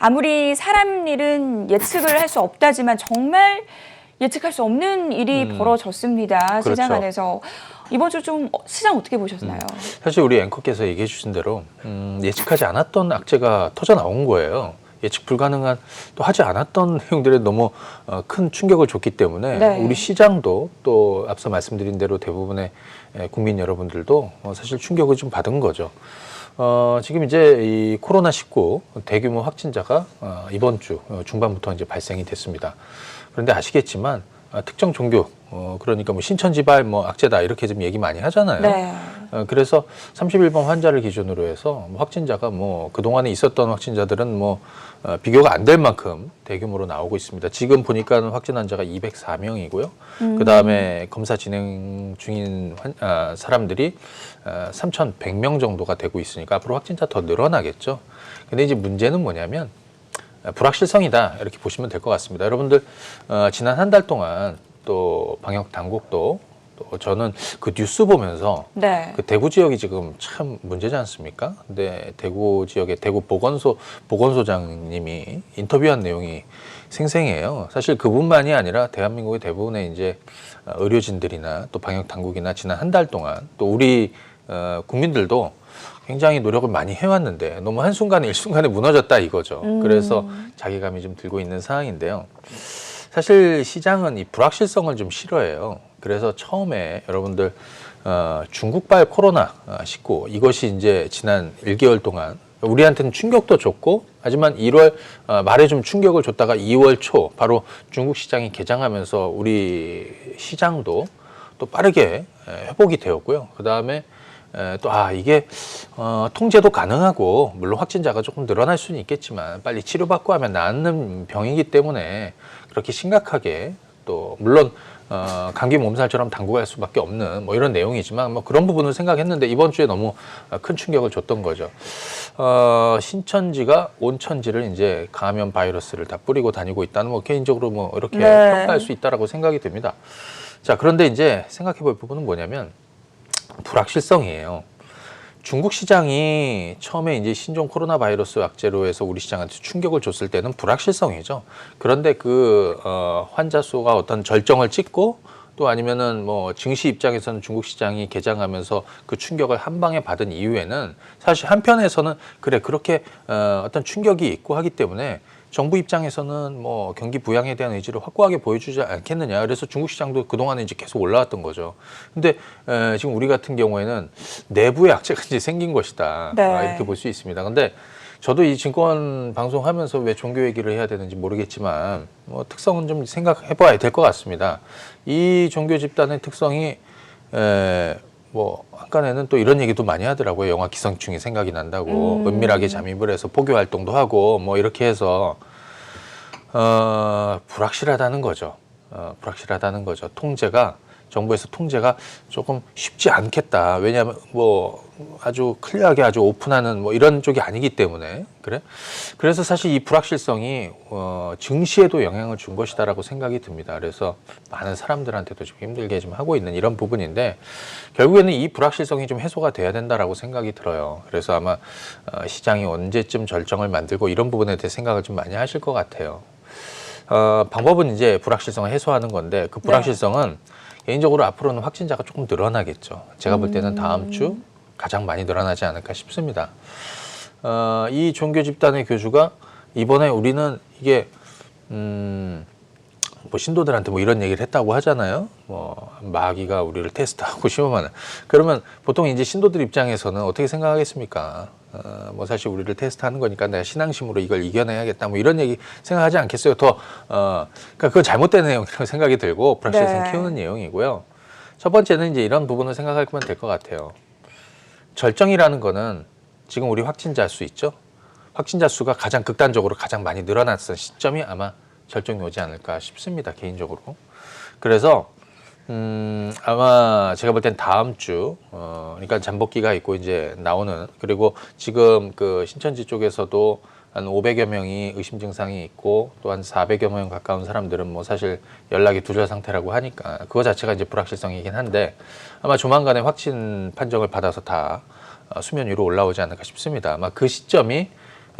아무리 사람 일은 예측을 할 수 없다지만 정말 예측할 수 없는 일이 벌어졌습니다. 그렇죠. 시장 안에서. 이번 주 좀 시장 어떻게 보셨나요? 사실 우리 앵커께서 얘기해 주신 대로 예측하지 않았던 악재가 터져 나온 거예요. 예측 불가능한 또 하지 않았던 내용들에 너무 큰 충격을 줬기 때문에 네. 우리 시장도 또 앞서 말씀드린 대로 대부분의 국민 여러분들도 사실 충격을 좀 받은 거죠. 지금 이제 이 코로나19 대규모 확진자가 이번 주 중반부터 이제 발생이 됐습니다. 그런데 아시겠지만 특정 종교, 그러니까 뭐 신천지발 뭐 악재다 이렇게 좀 얘기 많이 하잖아요. 네. 그래서 31번 환자를 기준으로 해서 뭐 확진자가 뭐 그동안에 있었던 확진자들은 뭐 비교가 안 될 만큼 대규모로 나오고 있습니다. 지금 보니까 확진 환자가 204명이고요. 그 다음에 검사 진행 중인 사람들이 3,100명 정도가 되고 있으니까 앞으로 확진자 더 늘어나겠죠. 근데 이제 문제는 뭐냐면 불확실성이다 이렇게 보시면 될 것 같습니다. 여러분들 지난 한 달 동안 또 방역 당국도 또 저는 그 뉴스 보면서 네. 그 대구 지역이 지금 참 문제지 않습니까? 근데 대구 지역의 대구 보건소장님이 인터뷰한 내용이 생생해요. 사실 그분만이 아니라 대한민국의 대부분의 이제 의료진들이나 또 방역 당국이나 지난 한 달 동안 또 우리 국민들도 굉장히 노력을 많이 해왔는데 너무 한순간에 일순간에 무너졌다 이거죠. 그래서 자괴감이 좀 들고 있는 상황인데요. 사실 시장은 이 불확실성을 좀 싫어해요. 그래서 처음에 여러분들 중국발 코로나19 이것이 이제 지난 1개월 동안 우리한테는 충격도 줬고 하지만 1월 말에 좀 충격을 줬다가 2월 초 바로 중국 시장이 개장하면서 우리 시장도 또 빠르게 회복이 되었고요. 그 다음에 또 이게 통제도 가능하고 물론 확진자가 조금 늘어날 수는 있겠지만 빨리 치료받고 하면 낫는 병이기 때문에 그렇게 심각하게 또 물론 감기 몸살처럼 당국할 수밖에 없는 뭐 이런 내용이지만 뭐 그런 부분을 생각했는데 이번 주에 너무 큰 충격을 줬던 거죠. 신천지가 온천지를 이제 감염 바이러스를 다 뿌리고 다니고 있다는 뭐 개인적으로 뭐 이렇게 평가할 수 있다라고 생각이 듭니다. 자, 그런데 이제 생각해 볼 부분은 뭐냐면 불확실성이에요. 중국 시장이 처음에 이제 신종 코로나 바이러스 악재로 해서 우리 시장한테 충격을 줬을 때는 불확실성이죠. 그런데 그 환자 수가 어떤 절정을 찍고 또 아니면은 뭐 증시 입장에서는 중국 시장이 개장하면서 그 충격을 한 방에 받은 이후에는 사실 한편에서는 그래 그렇게 어떤 충격이 있고 하기 때문에 정부 입장에서는 뭐 경기 부양에 대한 의지를 확고하게 보여주지 않겠느냐. 그래서 중국 시장도 그동안에 이제 계속 올라왔던 거죠. 근데 지금 우리 같은 경우에는 내부의 악재가 이제 생긴 것이다. 네. 이렇게 볼 수 있습니다. 근데 저도 이 증권 방송하면서 왜 종교 얘기를 해야 되는지 모르겠지만 뭐 특성은 좀 생각해 봐야 될 것 같습니다. 이 종교 집단의 특성이 뭐 한간에는 또 이런 얘기도 많이 하더라고요. 영화 기생충이 생각이 난다고 은밀하게 잠입을 해서 포교 활동도 하고 뭐 이렇게 해서 불확실하다는 거죠. 불확실하다는 거죠. 통제가 정부에서 통제가 조금 쉽지 않겠다. 왜냐하면 뭐 아주 클리어하게 아주 오픈하는 뭐 이런 쪽이 아니기 때문에 그래. 그래서 사실 이 불확실성이 증시에도 영향을 준 것이다라고 생각이 듭니다. 그래서 많은 사람들한테도 좀 힘들게 좀 하고 있는 이런 부분인데 결국에는 이 불확실성이 좀 해소가 돼야 된다라고 생각이 들어요. 그래서 아마 시장이 언제쯤 절정을 만들고 이런 부분에 대해 생각을 좀 많이 하실 것 같아요. 방법은 이제 불확실성을 해소하는 건데 그 불확실성은 개인적으로 앞으로는 확진자가 조금 늘어나겠죠. 제가 볼 때는 다음 주 가장 많이 늘어나지 않을까 싶습니다. 이 종교 집단의 교주가 이번에 우리는 이게 뭐 신도들한테 뭐 이런 얘기를 했다고 하잖아요. 뭐 마귀가 우리를 테스트하고 시험하는. 그러면 보통 이제 신도들 입장에서는 어떻게 생각하겠습니까? 뭐 사실 우리를 테스트하는 거니까 내가 신앙심으로 이걸 이겨내야겠다. 뭐 이런 얘기 생각하지 않겠어요? 그러니까 그건 잘못된 내용이라고 생각이 들고 불확실성 키우는 내용이고요. 첫 번째는 이제 이런 부분을 생각하면 될 것 같아요. 절정이라는 거는 지금 우리 확진자 수 있죠? 확진자 수가 가장 극단적으로 가장 많이 늘어났던 시점이 아마 절정이 오지 않을까 싶습니다. 개인적으로. 그래서 아마 제가 볼 땐 다음 주 그러니까 잠복기가 있고 이제 나오는 그리고 지금 그 신천지 쪽에서도 한 500여 명이 의심 증상이 있고 또 한 400여 명 가까운 사람들은 뭐 사실 연락이 두절 상태라고 하니까 그거 자체가 이제 불확실성이긴 한데 아마 조만간에 확진 판정을 받아서 다 수면 위로 올라오지 않을까 싶습니다. 아마 그 시점이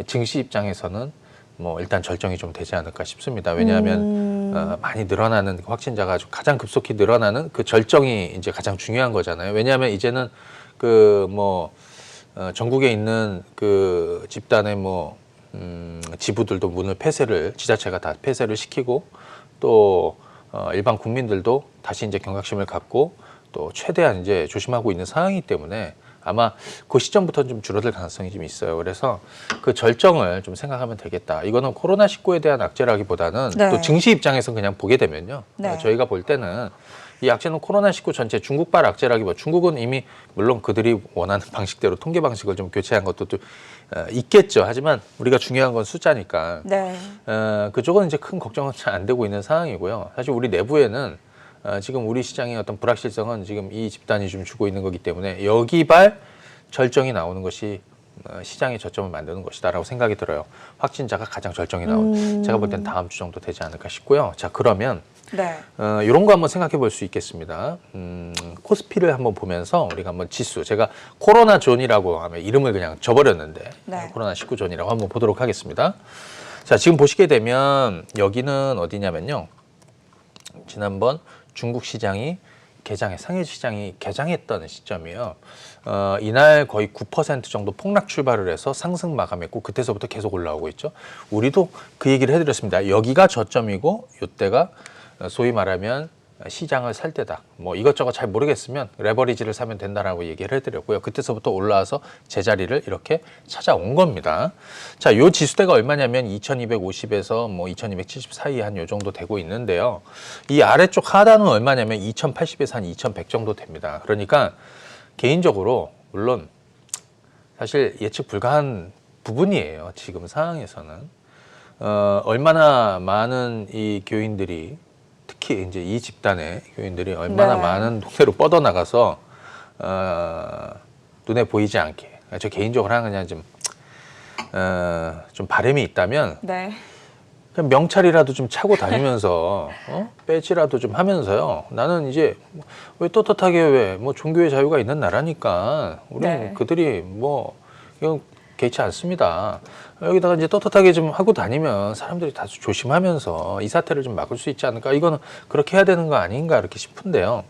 증시 입장에서는 뭐 일단 절정이 좀 되지 않을까 싶습니다. 왜냐하면 많이 늘어나는 확진자가 가장 급속히 늘어나는 그 절정이 이제 가장 중요한 거잖아요. 왜냐하면 이제는 그 뭐 전국에 있는 그 집단의 뭐 지부들도 문을 폐쇄를 지자체가 다 폐쇄를 시키고 또 일반 국민들도 다시 이제 경각심을 갖고 또 최대한 이제 조심하고 있는 상황이기 때문에 아마 그 시점부터 좀 줄어들 가능성이 좀 있어요. 그래서 그 절정을 좀 생각하면 되겠다. 이거는 코로나19에 대한 악재라기보다는 네. 또 증시 입장에서 그냥 보게 되면요. 네. 저희가 볼 때는 이 악재는 코로나19 전체 중국발 악재라기보다 중국은 이미 물론 그들이 원하는 방식대로 통계 방식을 좀 교체한 것도 또 있겠죠. 하지만 우리가 중요한 건 숫자니까 네. 그쪽은 이제 큰 걱정은 잘 안 되고 있는 상황이고요. 사실 우리 내부에는 지금 우리 시장의 어떤 불확실성은 지금 이 집단이 좀 주고 있는 거기 때문에 여기발 절정이 나오는 것이 시장의 저점을 만드는 것이다라고 생각이 들어요. 확진자가 가장 절정이 나온 제가 볼 땐 다음 주 정도 되지 않을까 싶고요. 자, 그러면 네. 이런 거 한번 생각해 볼 수 있겠습니다. 코스피를 한번 보면서 우리가 한번 지수, 제가 코로나 존이라고 하면 이름을 그냥 줘버렸는데 네. 코로나19 존이라고 한번 보도록 하겠습니다. 자, 지금 보시게 되면 여기는 어디냐면요. 지난번 중국 시장이 개장해 상해 시장이 개장했던 시점이에요. 이날 거의 9% 정도 폭락 출발을 해서 상승 마감했고 그때서부터 계속 올라오고 있죠. 우리도 그 얘기를 해드렸습니다. 여기가 저점이고 이때가 소위 말하면 시장을 살 때다. 뭐 이것저것 잘 모르겠으면 레버리지를 사면 된다라고 얘기를 해드렸고요. 그때서부터 올라와서 제자리를 이렇게 찾아온 겁니다. 자, 요 지수대가 얼마냐면 2250에서 뭐 2270 사이 한 요 정도 되고 있는데요. 이 아래쪽 하단은 얼마냐면 2080에서 한 2100 정도 됩니다. 그러니까 개인적으로 물론 사실 예측 불가한 부분이에요. 지금 상황에서는 얼마나 많은 이 교인들이 특히 이제 이 집단의 교인들이 얼마나 네. 많은 동네로 뻗어나가서 눈에 보이지 않게 저 개인적으로 하는 그냥 좀 바람이 있다면 네. 그냥 명찰이라도 좀 차고 다니면서 배지라도 좀 하면서요. 나는 이제 왜 떳떳하게 왜 뭐 종교의 자유가 있는 나라니까 우리는 네. 그들이 뭐 이건 개의치 않습니다. 여기다가 이제 떳떳하게 좀 하고 다니면 사람들이 다소 조심하면서 이 사태를 좀 막을 수 있지 않을까? 이거는 그렇게 해야 되는 거 아닌가 이렇게 싶은데요.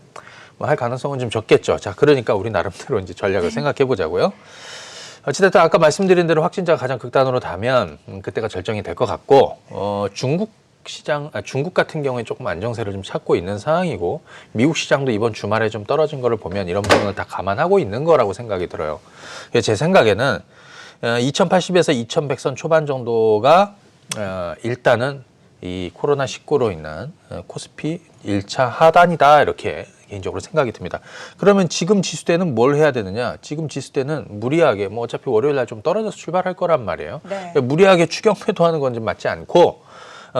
뭐 할 가능성은 좀 적겠죠. 자, 그러니까 우리 나름대로 이제 전략을 생각해 보자고요. 어찌됐든 아까 말씀드린 대로 확진자가 가장 극단으로 다면 그때가 절정이 될 것 같고 중국 같은 경우에 조금 안정세를 좀 찾고 있는 상황이고 미국 시장도 이번 주말에 좀 떨어진 거를 보면 이런 부분을 다 감안하고 있는 거라고 생각이 들어요. 제 생각에는 2080에서 2100선 초반 정도가 일단은 이 코로나19로 인한 코스피 1차 하단이다 이렇게 개인적으로 생각이 듭니다. 그러면 지금 지수대는 뭘 해야 되느냐? 지금 지수대는 무리하게 뭐 어차피 월요일 날 좀 떨어져서 출발할 거란 말이에요. 네. 무리하게 추경 매도하는 건 좀 맞지 않고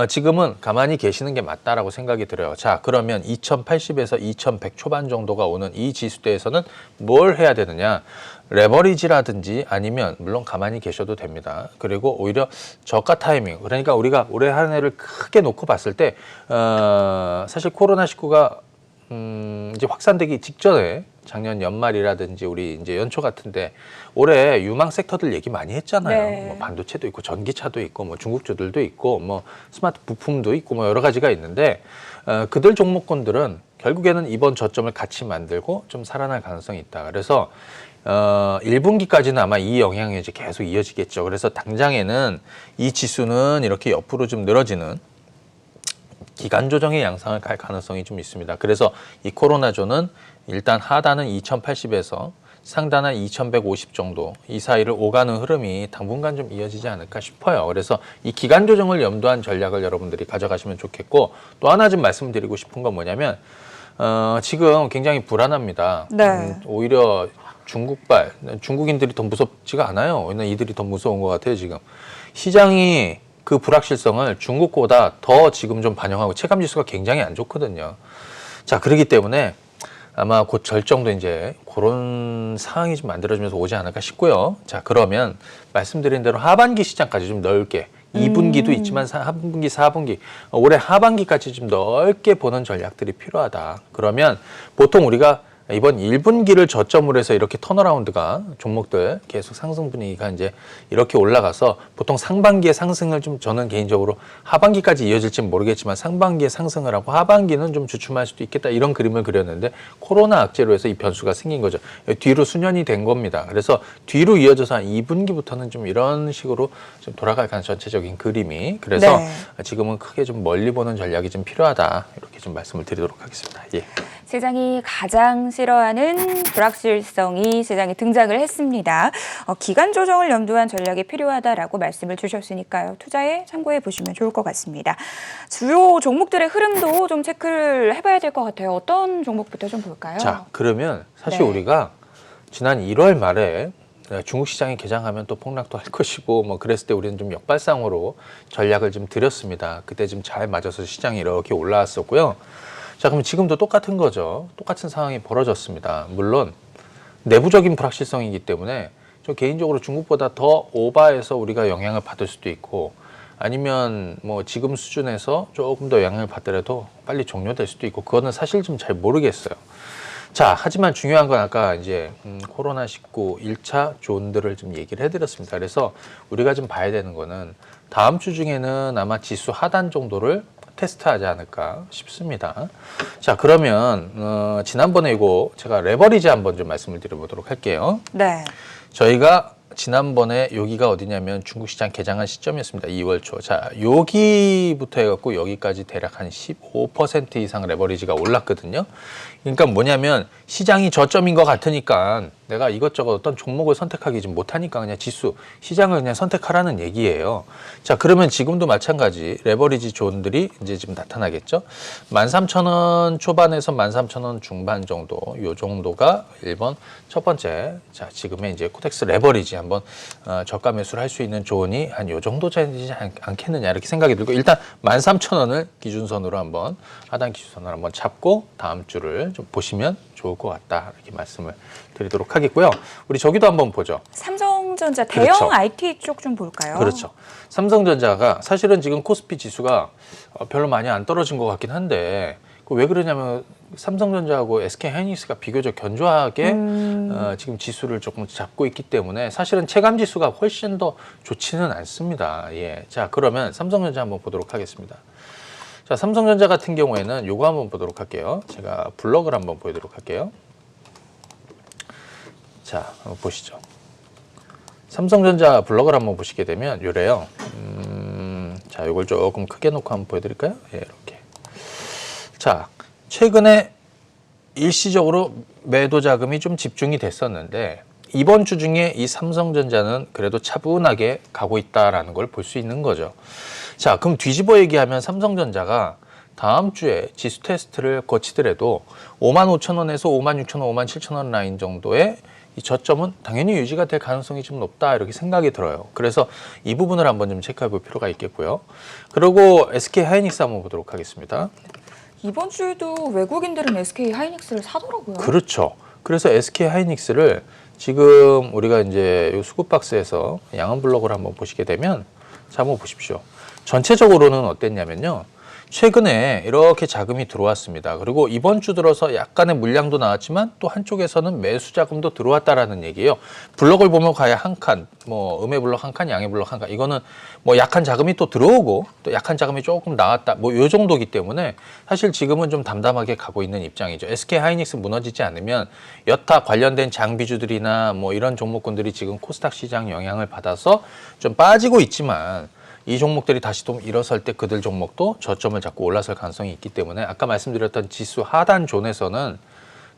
지금은 가만히 계시는 게 맞다라고 생각이 들어요. 자, 그러면 2080에서 2100 초반 정도가 오는 이 지수대에서는 뭘 해야 되느냐? 레버리지라든지 아니면 물론 가만히 계셔도 됩니다. 그리고 오히려 저가 타이밍, 그러니까 우리가 올해 한 해를 크게 놓고 봤을 때 사실 코로나19가 이제 확산되기 직전에 작년 연말이라든지 우리 이제 연초 같은데 올해 유망 섹터들 얘기 많이 했잖아요. 네. 뭐 반도체도 있고 전기차도 있고 뭐 중국주들도 있고 뭐 스마트 부품도 있고 뭐 여러 가지가 있는데 그들 종목군들은 결국에는 이번 저점을 같이 만들고 좀 살아날 가능성이 있다. 그래서 1분기까지는 아마 이 영향이 이제 계속 이어지겠죠. 그래서 당장에는 이 지수는 이렇게 옆으로 좀 늘어지는 기간 조정의 양상을 갈 가능성이 좀 있습니다. 그래서 이 코로나존은 일단 하단은 2080에서 상단은 2150 정도 이 사이를 오가는 흐름이 당분간 좀 이어지지 않을까 싶어요. 그래서 이 기간 조정을 염두한 전략을 여러분들이 가져가시면 좋겠고 또 하나 좀 말씀드리고 싶은 건 뭐냐면 지금 굉장히 불안합니다. 네. 오히려 중국인들이 더 무섭지가 않아요. 오히려 이들이 더 무서운 것 같아요. 지금 시장이 그 불확실성을 중국보다 더 지금 좀 반영하고 체감지수가 굉장히 안 좋거든요. 자, 그렇기 때문에 아마 곧 절정도 이제 그런 상황이 좀 만들어지면서 오지 않을까 싶고요. 자, 그러면 말씀드린 대로 하반기 시장까지 좀 넓게 2분기도 있지만 3분기, 4분기 올해 하반기까지 좀 넓게 보는 전략들이 필요하다. 그러면 보통 우리가 이번 1분기를 저점으로 해서 이렇게 턴어라운드가 종목들 계속 상승 분위기가 이제 이렇게 올라가서 보통 상반기의 상승을 좀 저는 개인적으로 하반기까지 이어질지는 모르겠지만 상반기에 상승을 하고 하반기는 좀 주춤할 수도 있겠다 이런 그림을 그렸는데 코로나 악재로 해서 이 변수가 생긴 거죠. 뒤로 수년이 된 겁니다. 그래서 뒤로 이어져서 한 2분기부터는 좀 이런 식으로 좀 돌아갈 가능성 전체적인 그림이 그래서 네. 지금은 크게 좀 멀리 보는 전략이 좀 필요하다 이렇게 좀 말씀을 드리도록 하겠습니다. 예. 시장이 가장 싫어하는 불확실성이 시장에 등장을 했습니다. 기간 조정을 염두한 전략이 필요하다라고 말씀을 주셨으니까요. 투자에 참고해 보시면 좋을 것 같습니다. 주요 종목들의 흐름도 좀 체크를 해봐야 될 것 같아요. 어떤 종목부터 좀 볼까요? 자, 그러면 사실 네. 우리가 지난 1월 말에 중국 시장이 개장하면 또 폭락도 할 것이고 뭐 그랬을 때 우리는 좀 역발상으로 전략을 좀 드렸습니다. 그때 좀 잘 맞아서 시장이 이렇게 올라왔었고요. 자, 그럼 지금도 똑같은 거죠. 똑같은 상황이 벌어졌습니다. 물론 내부적인 불확실성이기 때문에 저 개인적으로 중국보다 더 오버해서 우리가 영향을 받을 수도 있고 아니면 뭐 지금 수준에서 조금 더 영향을 받더라도 빨리 종료될 수도 있고 그거는 사실 좀 잘 모르겠어요. 자, 하지만 중요한 건 아까 이제 코로나19 1차 존들을 좀 얘기를 해드렸습니다. 그래서 우리가 좀 봐야 되는 거는 다음 주 중에는 아마 지수 하단 정도를 테스트하지 않을까 싶습니다. 자, 그러면 지난번에 이거 제가 레버리지 한번 좀 말씀을 드려보도록 할게요. 네. 저희가 지난번에 여기가 어디냐면 중국 시장 개장한 시점이었습니다. 2월 초. 자, 여기부터 해갖고 여기까지 대략 한 15% 이상 레버리지가 올랐거든요. 그러니까 뭐냐면 시장이 저점인 것 같으니까 내가 이것저것 어떤 종목을 선택하기 좀 못하니까 그냥 지수, 시장을 그냥 선택하라는 얘기예요. 자, 그러면 지금도 마찬가지 레버리지 존들이 이제 지금 나타나겠죠. 13,000원 초반에서 13,000원 중반 정도, 요 정도가 1번 첫 번째. 자, 지금의 이제 코텍스 레버리지 한번 저가 매수를 할 수 있는 존이 한 요 정도 되지 않겠느냐 이렇게 생각이 들고 일단 13,000원을 기준선으로 한번 하단 기준선으로 한번 잡고 다음 주를 좀 보시면 좋을 것 같다 이렇게 말씀을 드리도록 하겠고요. 우리 저기도 한번 보죠. 삼성전자 그렇죠. 대형 IT 쪽 좀 볼까요? 그렇죠. 삼성전자가 사실은 지금 코스피 지수가 별로 많이 안 떨어진 것 같긴 한데 왜 그러냐면 삼성전자하고 SK하이닉스가 비교적 견조하게 지금 지수를 조금 잡고 있기 때문에 사실은 체감 지수가 훨씬 더 좋지는 않습니다. 예. 자, 그러면 삼성전자 한번 보도록 하겠습니다. 자, 삼성전자 같은 경우에는 요거 한번 보도록 할게요. 제가 블럭을 한번 보여드리도록 할게요. 자, 한번 보시죠. 삼성전자 블럭을 한번 보시게 되면 요래요. 자, 이걸 조금 크게 놓고 한번 보여드릴까요? 예, 이렇게. 자, 최근에 일시적으로 매도 자금이 좀 집중이 됐었는데 이번 주 중에 이 삼성전자는 그래도 차분하게 가고 있다라는 걸 볼 수 있는 거죠. 자, 그럼 뒤집어 얘기하면 삼성전자가 다음 주에 지수 테스트를 거치더라도 55,000원에서 56,000원, 57,000원 라인 정도의 이 저점은 당연히 유지가 될 가능성이 좀 높다 이렇게 생각이 들어요. 그래서 이 부분을 한번 좀 체크해 볼 필요가 있겠고요. 그리고 SK하이닉스 한번 보도록 하겠습니다. 이번 주에도 외국인들은 SK하이닉스를 사더라고요. 그렇죠. 그래서 SK하이닉스를 지금 우리가 이제 이 수급 박스에서 양은 블록을 한번 보시게 되면 자, 한번 보십시오. 전체적으로는 어땠냐면요. 최근에 이렇게 자금이 들어왔습니다. 그리고 이번 주 들어서 약간의 물량도 나왔지만 또 한쪽에서는 매수 자금도 들어왔다라는 얘기예요. 블록을 보면 가야 한 칸, 뭐 음의 블록 한 칸, 양의 블록 한 칸. 이거는 뭐 약한 자금이 또 들어오고 또 약한 자금이 조금 나왔다. 뭐 요 정도기 때문에 사실 지금은 좀 담담하게 가고 있는 입장이죠. SK하이닉스 무너지지 않으면 여타 관련된 장비주들이나 뭐 이런 종목군들이 지금 코스닥 시장 영향을 받아서 좀 빠지고 있지만 이 종목들이 다시 좀 일어설 때 그들 종목도 저점을 잡고 올라설 가능성이 있기 때문에 아까 말씀드렸던 지수 하단 존에서는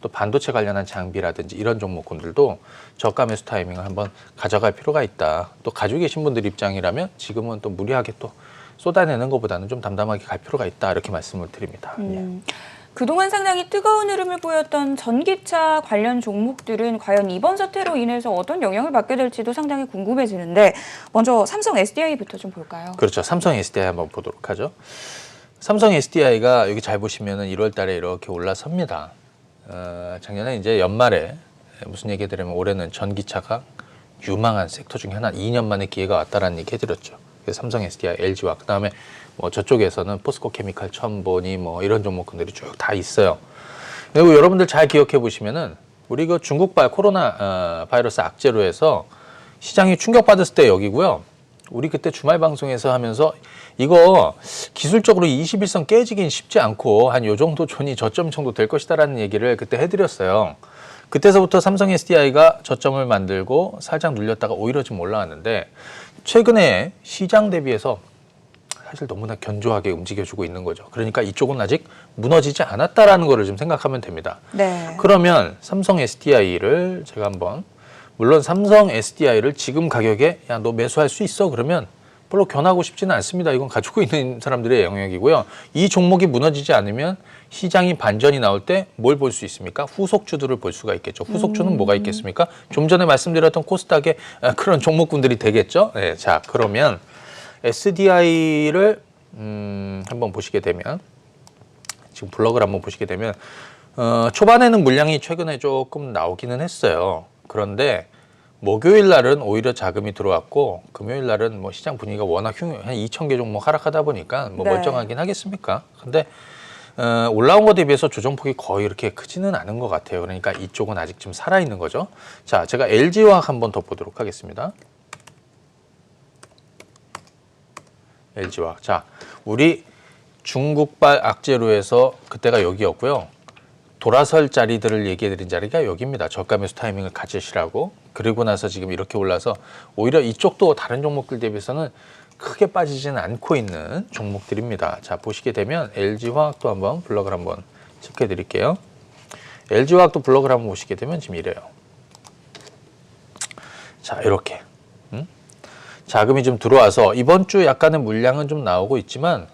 또 반도체 관련한 장비라든지 이런 종목군들도 저가 매수 타이밍을 한번 가져갈 필요가 있다. 또 가지고 계신 분들 입장이라면 지금은 또 무리하게 또 쏟아내는 것보다는 좀 담담하게 갈 필요가 있다. 이렇게 말씀을 드립니다. 예. 그동안 상당히 뜨거운 흐름을 보였던 전기차 관련 종목들은 과연 이번 사태로 인해서 어떤 영향을 받게 될지도 상당히 궁금해지는데 먼저 삼성 SDI부터 좀 볼까요? 그렇죠. 삼성 SDI 한번 보도록 하죠. 삼성 SDI가 여기 잘 보시면은 1월 달에 이렇게 올라섭니다. 작년에 이제 연말에 무슨 얘기 해드리면 올해는 전기차가 유망한 섹터 중에 하나 2년 만에 기회가 왔다라는 얘기 해드렸죠. 그래서 삼성 SDI, LG와 그다음에 뭐 저쪽에서는 포스코 케미칼, 첨보니 뭐 이런 종목들이 쭉 다 있어요. 그리고 여러분들 잘 기억해 보시면은 우리 그 중국발 코로나 바이러스 악재로 해서 시장이 충격받았을 때 여기고요. 우리 그때 주말 방송에서 하면서 이거 기술적으로 21선 깨지긴 쉽지 않고 한 요 정도 존이 저점 정도 될 것이다라는 얘기를 그때 해드렸어요. 그때서부터 삼성 SDI가 저점을 만들고 살짝 눌렸다가 오히려 좀 올라왔는데 최근에 시장 대비해서 사실 너무나 견조하게 움직여주고 있는 거죠. 그러니까 이쪽은 아직 무너지지 않았다라는 거를 좀 생각하면 됩니다. 네. 그러면 삼성 SDI를 제가 한번 물론 삼성 SDI를 지금 가격에 야, 너 매수할 수 있어? 그러면 별로 견하고 싶지는 않습니다. 이건 가지고 있는 사람들의 영역이고요. 이 종목이 무너지지 않으면 시장이 반전이 나올 때 뭘 볼 수 있습니까? 후속주들을 볼 수가 있겠죠. 후속주는 뭐가 있겠습니까? 좀 전에 말씀드렸던 코스닥의 그런 종목군들이 되겠죠. 네, 자, 그러면 SDI를 한번 보시게 되면 지금 블럭을 한번 보시게 되면 초반에는 물량이 최근에 조금 나오기는 했어요. 그런데 목요일 날은 오히려 자금이 들어왔고 금요일 날은 뭐 시장 분위기가 워낙 한 2,000개 종목 하락하다 보니까 뭐 네. 멀쩡하긴 하겠습니까? 근데 올라온 것에 비해서 조정폭이 거의 이렇게 크지는 않은 것 같아요. 그러니까 이쪽은 아직 좀 살아있는 거죠. 자, 제가 LG화학 한번 더 보도록 하겠습니다. LG화학. 자, 우리 중국발 악재로 해서 그때가 여기였고요. 돌아설 자리들을 얘기해드린 자리가 여기입니다. 저가 매수 타이밍을 가지시라고. 그리고 나서 지금 이렇게 올라서 오히려 이쪽도 다른 종목들 대비해서는 크게 빠지지는 않고 있는 종목들입니다. 자, 보시게 되면 LG화학도 한번 블럭을 한번 체크해 드릴게요. LG화학도 블럭을 한번 보시게 되면 지금 이래요. 자, 이렇게. 자금이 좀 들어와서 이번 주 약간의 물량은 좀 나오고 있지만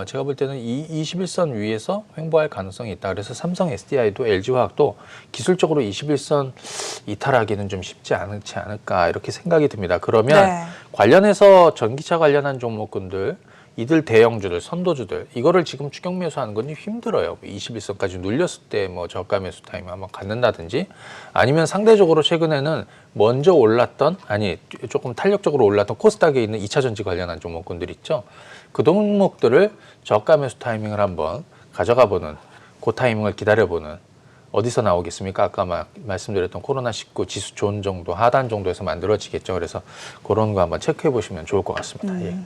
제가 볼 때는 이 21선 위에서 횡보할 가능성이 있다. 그래서 삼성 SDI도 LG화학도 기술적으로 21선 이탈하기는 좀 쉽지 않지 않을까 이렇게 생각이 듭니다. 그러면 네. 관련해서 전기차 관련한 종목군들 이들 대형주들, 선도주들 이거를 지금 추격 매수하는 건 힘들어요. 21선까지 눌렸을 때 뭐 저가 매수 타임 한번 갖는다든지 아니면 상대적으로 최근에는 먼저 올랐던 아니 조금 탄력적으로 올랐던 코스닥에 있는 2차 전지 관련한 종목군들 있죠. 그 종목들을 저가 매수 타이밍을 한번 가져가 보는 그 타이밍을 기다려보는 어디서 나오겠습니까? 아까 말씀드렸던 코로나19 지수 존 정도 하단 정도에서 만들어지겠죠. 그래서 그런 거 한번 체크해 보시면 좋을 것 같습니다. 예.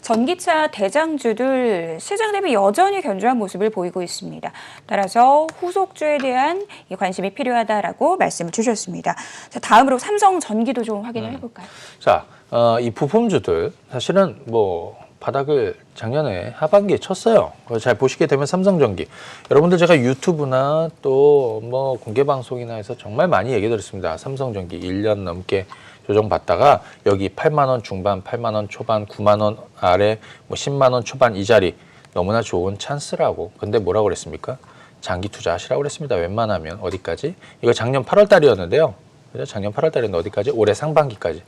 전기차 대장주들 시장 대비 여전히 견조한 모습을 보이고 있습니다. 따라서 후속주에 대한 관심이 필요하다라고 말씀을 주셨습니다. 자, 다음으로 삼성전기도 좀 확인을 해볼까요? 자, 이 부품주들 사실은 뭐 바닥을 작년에 하반기에 쳤어요. 잘 보시게 되면 삼성전기. 여러분들 제가 유튜브나 또 뭐 공개 방송이나 해서 정말 많이 얘기 드렸습니다. 삼성전기 1년 넘게 조정받다가 여기 8만 원 중반, 8만 원 초반, 9만 원 아래, 뭐 10만 원 초반 이 자리 너무나 좋은 찬스라고. 근데 뭐라고 그랬습니까? 장기 투자하시라고 그랬습니다. 웬만하면 어디까지? 이거 작년 8월 달이었는데요. 그죠? 작년 8월 달이었는데 어디까지? 올해 상반기까지.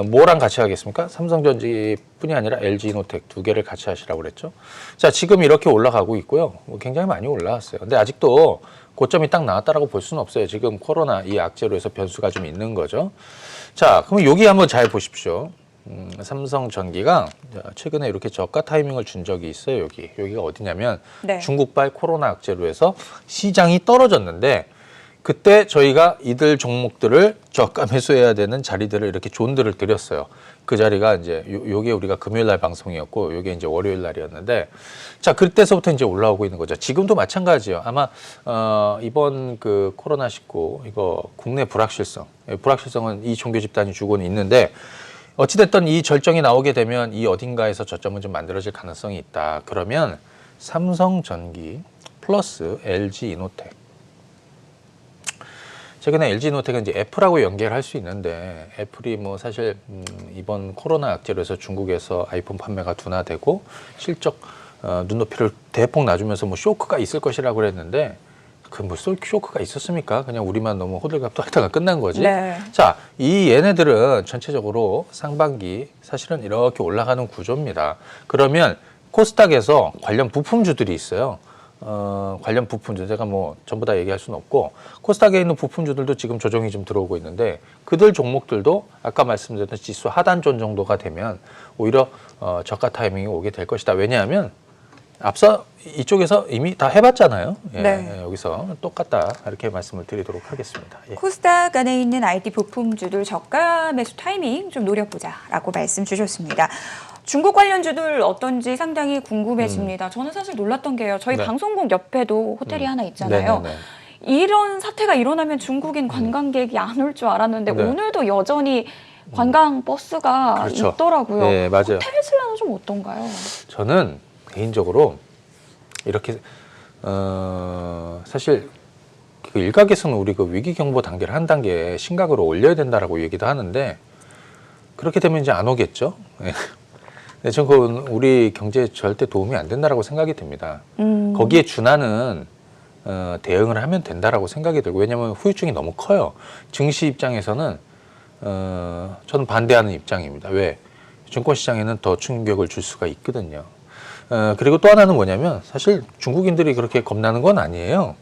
뭐랑 같이 하겠습니까? 삼성전지뿐이 아니라 LG이노텍 두 개를 같이 하시라고 그랬죠. 자, 지금 이렇게 올라가고 있고요. 뭐 굉장히 많이 올라왔어요. 근데 아직도 고점이 딱 나왔다라고 볼 수는 없어요. 지금 코로나 이 악재로 해서 변수가 좀 있는 거죠. 자, 그럼 여기 한번 잘 보십시오. 삼성전기가 최근에 이렇게 저가 타이밍을 준 적이 있어요. 여기가 어디냐면 네. 중국발 코로나 악재로 해서 시장이 떨어졌는데 그때 저희가 이들 종목들을 저가 매수해야 되는 자리들을 이렇게 존들을 드렸어요. 그 자리가 이제 요게 우리가 금요일 날 방송이었고 요게 이제 월요일 날이었는데 자, 그때서부터 이제 올라오고 있는 거죠. 지금도 마찬가지예요. 아마 이번 그 코로나19 이거 국내 불확실성은 이 종교 집단이 주고는 있는데 어찌됐든 이 절정이 나오게 되면 이 어딘가에서 저점은 좀 만들어질 가능성이 있다. 그러면 삼성전기 플러스 LG이노텍. 최근에 LG이노텍은 이제 애플하고 연계할 수 있는데 애플이 뭐 사실 이번 코로나 악재로 해서 중국에서 아이폰 판매가 둔화되고 실적 눈높이를 대폭 낮으면서 뭐 쇼크가 있을 것이라고 그랬는데 그 뭐 쇼크가 있었습니까? 그냥 우리만 너무 호들갑 떨다가 끝난 거지. 네. 자, 이 얘네들은 전체적으로 상반기 사실은 이렇게 올라가는 구조입니다. 그러면 코스닥에서 관련 부품주들이 있어요. 관련 부품주 제가 뭐 전부 다 얘기할 수는 없고 코스닥에 있는 부품주들도 지금 조정이 좀 들어오고 있는데 그들 종목들도 아까 말씀드렸던 지수 하단존 정도가 되면 오히려 저가 타이밍이 오게 될 것이다. 왜냐하면 앞서 이쪽에서 이미 다 해봤잖아요. 예, 네. 여기서 똑같다 이렇게 말씀을 드리도록 하겠습니다. 예. 코스닥 안에 있는 IT 부품주들 저가 매수 타이밍 좀 노려보자라고 말씀 주셨습니다. 중국 관련주들 어떤지 상당히 궁금해집니다. 저는 사실 놀랐던 게요. 저희 네. 방송국 옆에도 호텔이 하나 있잖아요. 네네네. 이런 사태가 일어나면 중국인 관광객이 안 올 줄 알았는데 네. 오늘도 여전히 관광 버스가 그렇죠. 있더라고요. 네, 맞아요. 호텔 신라는 좀 어떤가요? 저는 개인적으로 이렇게 사실 그 일각에서는 우리 그 위기 경보 단계를 한 단계 심각으로 올려야 된다라고 얘기도 하는데 그렇게 되면 이제 안 오겠죠. 예. 근데 전 그건 우리 경제에 절대 도움이 안 된다라고 생각이 듭니다. 거기에 준하는 대응을 하면 된다라고 생각이 들고 왜냐하면 후유증이 너무 커요. 증시 입장에서는 저는 반대하는 입장입니다. 왜? 증권시장에는 더 충격을 줄 수가 있거든요. 그리고 또 하나는 뭐냐면 사실 중국인들이 그렇게 겁나는 건 아니에요.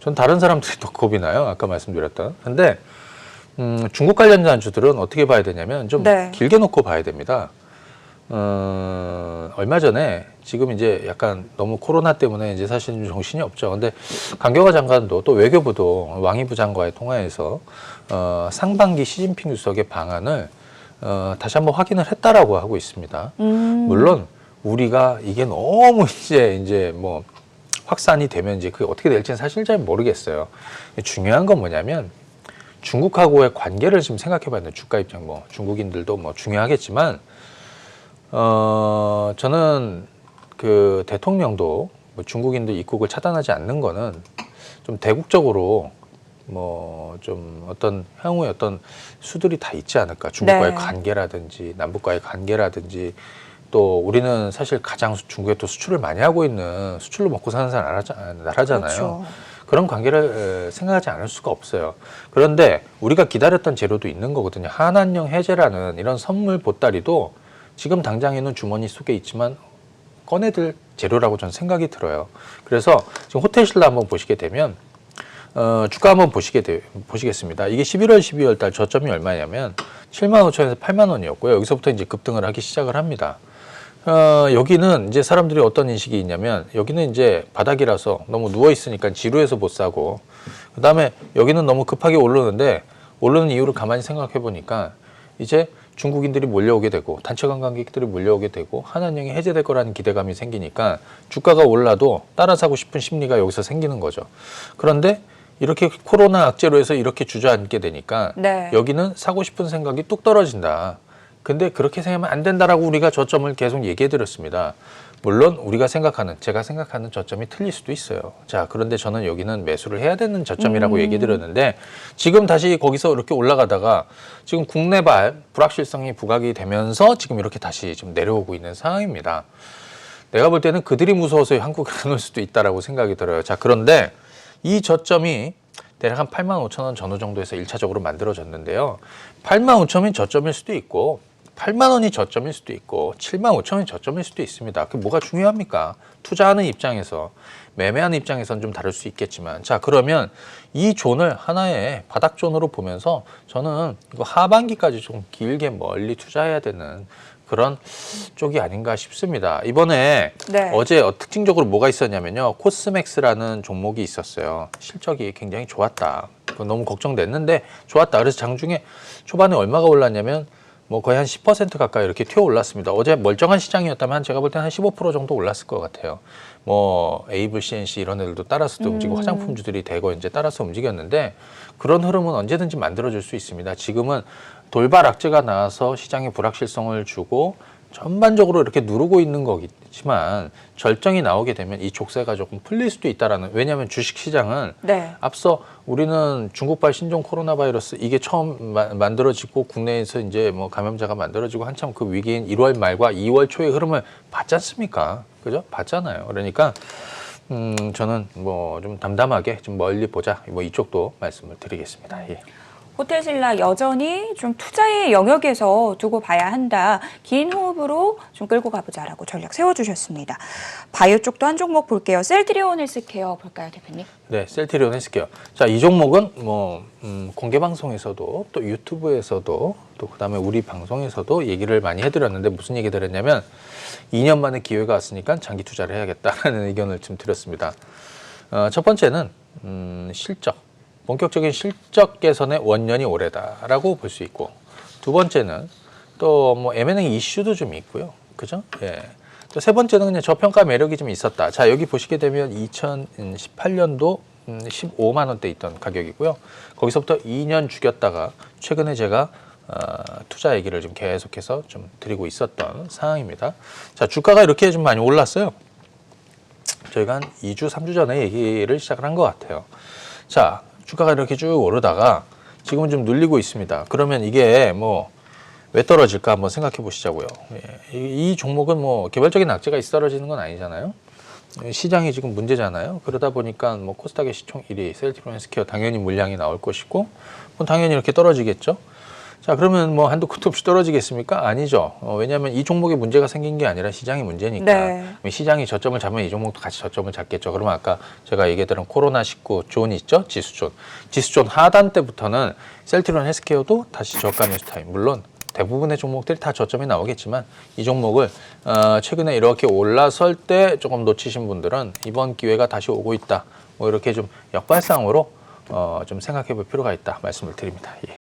전 다른 사람들이 더 겁이 나요. 아까 말씀드렸던. 근데 중국 관련 안주들은 어떻게 봐야 되냐면 좀 네. 길게 놓고 봐야 됩니다. 얼마 전에 지금 이제 약간 너무 코로나 때문에 이제 사실 좀 정신이 없죠. 근데 강경화 장관도 또 외교부도 왕이 부장과의 통화에서 상반기 시진핑 주석의 방안을 다시 한번 확인을 했다라고 하고 있습니다. 물론 우리가 이게 너무 이제 뭐 확산이 되면 이제 그게 어떻게 될지는 사실 잘 모르겠어요. 중요한 건 뭐냐면 중국하고의 관계를 지금 생각해봐야 돼요. 주가 입장 뭐 중국인들도 뭐 중요하겠지만 저는 그 대통령도 뭐 중국인들 입국을 차단하지 않는 거는 좀 대국적으로 뭐 좀 어떤 향후의 어떤 수들이 다 있지 않을까. 중국과의 네. 관계라든지 남북과의 관계라든지 또 우리는 사실 가장 중국에 또 수출을 많이 하고 있는 수출로 먹고 사는 나라잖아요. 그렇죠. 그런 관계를 생각하지 않을 수가 없어요. 그런데 우리가 기다렸던 재료도 있는 거거든요. 한한령 해제라는 이런 선물 보따리도 지금 당장에는 주머니 속에 있지만 꺼내들 재료라고 저는 생각이 들어요. 그래서 지금 호텔 신라 한번 보시게 되면 주가 한번 보시겠습니다. 이게 11월, 12월 달 저점이 얼마냐면 75,000원에서 8만 원이었고요. 여기서부터 이제 급등을 하기 시작을 합니다. 여기는 이제 사람들이 어떤 인식이 있냐면 여기는 이제 바닥이라서 너무 누워 있으니까 지루해서 못 사고 그다음에 여기는 너무 급하게 오르는데 오르는 이유를 가만히 생각해 보니까 이제 중국인들이 몰려오게 되고 단체 관광객들이 몰려오게 되고 한한령이 해제될 거라는 기대감이 생기니까 주가가 올라도 따라 사고 싶은 심리가 여기서 생기는 거죠. 그런데 이렇게 코로나 악재로 해서 이렇게 주저앉게 되니까 네. 여기는 사고 싶은 생각이 뚝 떨어진다. 근데 그렇게 생각하면 안 된다라고 우리가 저점을 계속 얘기해 드렸습니다. 물론 우리가 생각하는 제가 생각하는 저점이 틀릴 수도 있어요. 자, 그런데 저는 여기는 매수를 해야 되는 저점이라고 얘기해 드렸는데 지금 다시 거기서 이렇게 올라가다가 지금 국내발 불확실성이 부각이 되면서 지금 이렇게 다시 좀 내려오고 있는 상황입니다. 내가 볼 때는 그들이 무서워서 한국에 안 올 수도 있다라고 생각이 들어요. 자, 그런데 이 저점이 대략 한 85,000원 전후 정도에서 1차적으로 만들어졌는데요. 85,000원이 저점일 수도 있고 8만 원이 저점일 수도 있고 75,000원이 저점일 수도 있습니다. 그게 뭐가 중요합니까? 투자하는 입장에서 매매하는 입장에서는 좀 다를 수 있겠지만 자 그러면 이 존을 하나의 바닥존으로 보면서 저는 이거 하반기까지 좀 길게 멀리 투자해야 되는 그런 쪽이 아닌가 싶습니다. 이번에 네. 어제 특징적으로 뭐가 있었냐면요. 코스맥스라는 종목이 있었어요. 실적이 굉장히 좋았다. 그건 너무 걱정됐는데 좋았다. 그래서 장중에 초반에 얼마가 올랐냐면 뭐 거의 한 10% 가까이 이렇게 튀어 올랐습니다. 어제 멀쩡한 시장이었다면 제가 볼 때는 한 15% 정도 올랐을 것 같아요. 뭐 에이블 CNC 이런 애들도 따라서도 움직이고 화장품주들이 대거 이제 따라서 움직였는데 그런 흐름은 언제든지 만들어질 수 있습니다. 지금은 돌발 악재가 나와서 시장에 불확실성을 주고 전반적으로 이렇게 누르고 있는 거겠지만 절정이 나오게 되면 이 족쇄가 조금 풀릴 수도 있다라는 왜냐하면 주식시장은 네. 앞서 우리는 중국발 신종 코로나 바이러스 이게 처음 만들어지고 국내에서 이제 뭐 감염자가 만들어지고 한참 그 위기인 1월 말과 2월 초의 흐름을 봤지 않습니까? 그죠? 봤잖아요. 그러니까 저는 뭐 좀 담담하게 좀 멀리 보자. 뭐 이쪽도 말씀을 드리겠습니다. 예. 호텔신라 여전히 좀 투자의 영역에서 두고 봐야 한다. 긴 호흡으로 좀 끌고 가보자라고 전략 세워주셨습니다. 바이오 쪽도 한 종목 볼게요. 셀트리온 헬스케어 볼까요, 대표님? 네, 셀트리온 헬스케어. 자, 이 종목은 뭐 공개 방송에서도 또 유튜브에서도 또 그다음에 우리 방송에서도 얘기를 많이 해드렸는데 무슨 얘기를 했냐면 2년 만에 기회가 왔으니까 장기 투자를 해야겠다라는 의견을 좀 드렸습니다. 첫 번째는 실적, 본격적인 실적 개선의 원년이 올해다라고 볼 수 있고, 두 번째는 또 뭐 M&A 이슈도 좀 있고요, 그죠? 예. 또 세 번째는 그냥 저평가 매력이 좀 있었다. 자, 여기 보시게 되면 2018년도 15만 원대 있던 가격이고요. 거기서부터 2년 죽였다가 최근에 제가 투자 얘기를 좀 계속해서 좀 드리고 있었던 상황입니다. 자, 주가가 이렇게 좀 많이 올랐어요. 저희가 한 2주, 3주 전에 얘기를 시작을 한 것 같아요. 자, 주가가 이렇게 쭉 오르다가 지금은 좀 눌리고 있습니다. 그러면 이게 뭐 왜 떨어질까 한번 생각해 보시자고요. 예, 이 종목은 뭐 개별적인 악재가 있어 떨어지는 건 아니잖아요. 시장이 지금 문제잖아요. 그러다 보니까 뭐 코스닥의 시총 1위, 셀트리온 헬스케어 당연히 물량이 나올 것이고, 뭐 당연히 이렇게 떨어지겠죠. 자, 그러면 뭐 한도 끝도 없이 떨어지겠습니까? 아니죠. 왜냐하면 이 종목에 문제가 생긴 게 아니라 시장이 문제니까. 네. 시장이 저점을 잡으면 이 종목도 같이 저점을 잡겠죠. 그러면 아까 제가 얘기했던 코로나19 존 있죠? 지수존. 지수존 하단 때부터는 셀트리온 헬스케어도 다시 저가 매수 타임. 물론 대부분의 종목들이 다 저점이 나오겠지만 이 종목을 최근에 이렇게 올라설 때 조금 놓치신 분들은 이번 기회가 다시 오고 있다. 뭐 이렇게 좀 역발상으로 좀 생각해 볼 필요가 있다 말씀을 드립니다. 예.